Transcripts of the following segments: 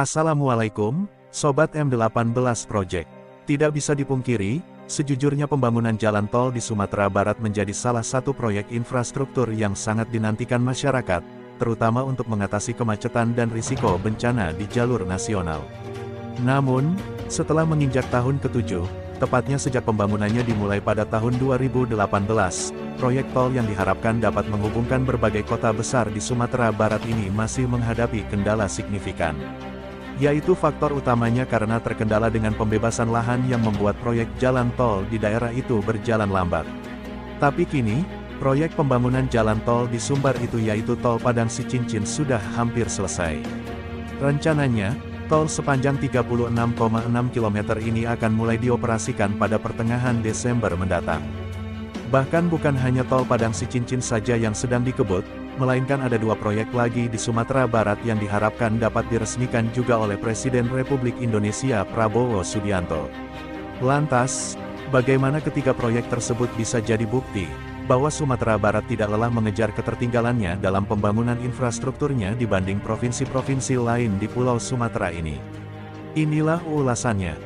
Assalamualaikum, Sobat M18 Project. Tidak bisa dipungkiri, sejujurnya pembangunan jalan tol di Sumatera Barat menjadi salah satu proyek infrastruktur yang sangat dinantikan masyarakat, terutama untuk mengatasi kemacetan dan risiko bencana di jalur nasional. Namun, setelah menginjak tahun ke-7, tepatnya sejak pembangunannya dimulai pada tahun 2018, proyek tol yang diharapkan dapat menghubungkan berbagai kota besar di Sumatera Barat ini masih menghadapi kendala signifikan. Yaitu faktor utamanya karena terkendala dengan pembebasan lahan yang membuat proyek jalan tol di daerah itu berjalan lambat. Tapi kini, proyek pembangunan jalan tol di Sumbar itu yaitu Tol Padang Sicincin sudah hampir selesai. Rencananya, tol sepanjang 36,6 km ini akan mulai dioperasikan pada pertengahan Desember mendatang. Bahkan bukan hanya Tol Padang Sicincin saja yang sedang dikebut, melainkan ada dua proyek lagi di Sumatera Barat yang diharapkan dapat diresmikan juga oleh Presiden Republik Indonesia Prabowo Subianto. Lantas, bagaimana ketiga proyek tersebut bisa jadi bukti bahwa Sumatera Barat tidak lelah mengejar ketertinggalannya dalam pembangunan infrastrukturnya dibanding provinsi-provinsi lain di Pulau Sumatera ini? Inilah ulasannya.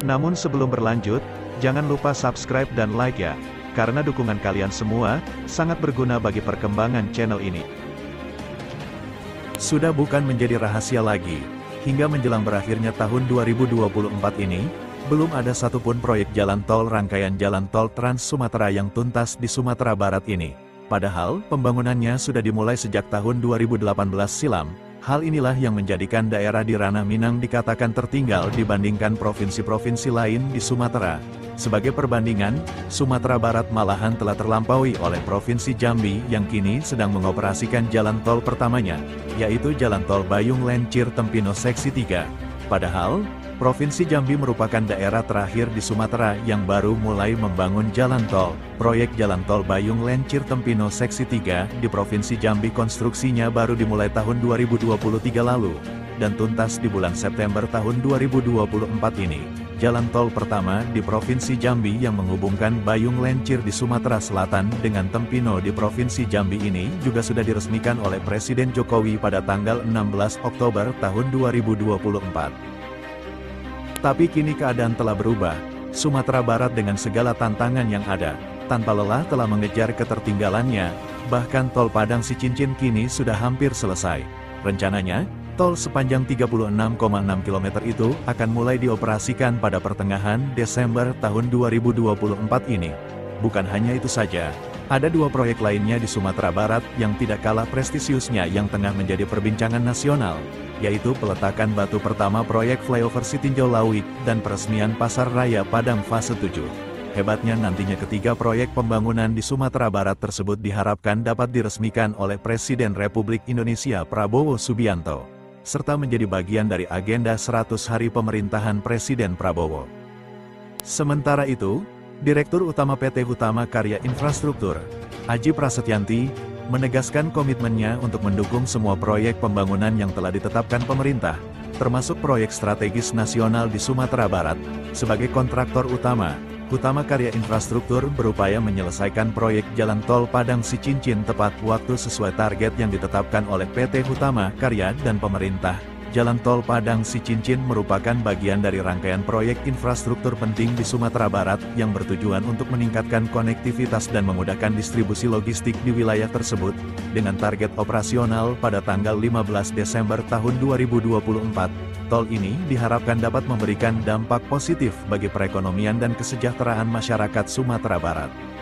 Namun sebelum berlanjut, jangan lupa subscribe dan like ya, karena dukungan kalian semua sangat berguna bagi perkembangan channel ini. Sudah bukan menjadi rahasia lagi, hingga menjelang berakhirnya tahun 2024 ini, belum ada satupun proyek jalan tol rangkaian jalan tol Trans Sumatera yang tuntas di Sumatera Barat ini. Padahal, pembangunannya sudah dimulai sejak tahun 2018 silam. Hal inilah yang menjadikan daerah di ranah Minang dikatakan tertinggal dibandingkan provinsi-provinsi lain di Sumatera. Sebagai perbandingan, Sumatera Barat malahan telah terlampaui oleh Provinsi Jambi yang kini sedang mengoperasikan jalan tol pertamanya, yaitu Jalan Tol Bayung Lencir Tempino Seksi 3. Padahal, Provinsi Jambi merupakan daerah terakhir di Sumatera yang baru mulai membangun jalan tol. Proyek Jalan Tol Bayung Lencir Tempino Seksi 3 di Provinsi Jambi konstruksinya baru dimulai tahun 2023 lalu, dan tuntas di bulan September tahun 2024 ini. Jalan tol pertama di Provinsi Jambi yang menghubungkan Bayung Lencir di Sumatera Selatan dengan Tempino di Provinsi Jambi ini juga sudah diresmikan oleh Presiden Jokowi pada tanggal 16 Oktober tahun 2024. Tapi kini keadaan telah berubah. Sumatera Barat dengan segala tantangan yang ada, tanpa lelah telah mengejar ketertinggalannya. Bahkan Tol Padang Sicincin kini sudah hampir selesai. Rencananya, tol sepanjang 36,6 km itu akan mulai dioperasikan pada pertengahan Desember tahun 2024 ini. Bukan hanya itu saja, ada dua proyek lainnya di Sumatera Barat yang tidak kalah prestisiusnya yang tengah menjadi perbincangan nasional, yaitu peletakan batu pertama proyek flyover Sitinjau Lawik dan peresmian Pasar Raya Padang fase 7. Hebatnya nantinya ketiga proyek pembangunan di Sumatera Barat tersebut diharapkan dapat diresmikan oleh Presiden Republik Indonesia Prabowo Subianto, serta menjadi bagian dari agenda 100 hari pemerintahan Presiden Prabowo. Sementara itu, Direktur Utama PT Hutama Karya Infrastruktur, Aji Prasetyanti, menegaskan komitmennya untuk mendukung semua proyek pembangunan yang telah ditetapkan pemerintah, termasuk proyek strategis nasional di Sumatera Barat. Sebagai kontraktor utama, Hutama Karya Infrastruktur berupaya menyelesaikan proyek Jalan Tol Padang Sicincin tepat waktu sesuai target yang ditetapkan oleh PT Hutama Karya dan pemerintah. Jalan Tol Padang Sicincin merupakan bagian dari rangkaian proyek infrastruktur penting di Sumatera Barat yang bertujuan untuk meningkatkan konektivitas dan memudahkan distribusi logistik di wilayah tersebut, dengan target operasional pada tanggal 15 Desember tahun 2024. Tol ini diharapkan dapat memberikan dampak positif bagi perekonomian dan kesejahteraan masyarakat Sumatera Barat.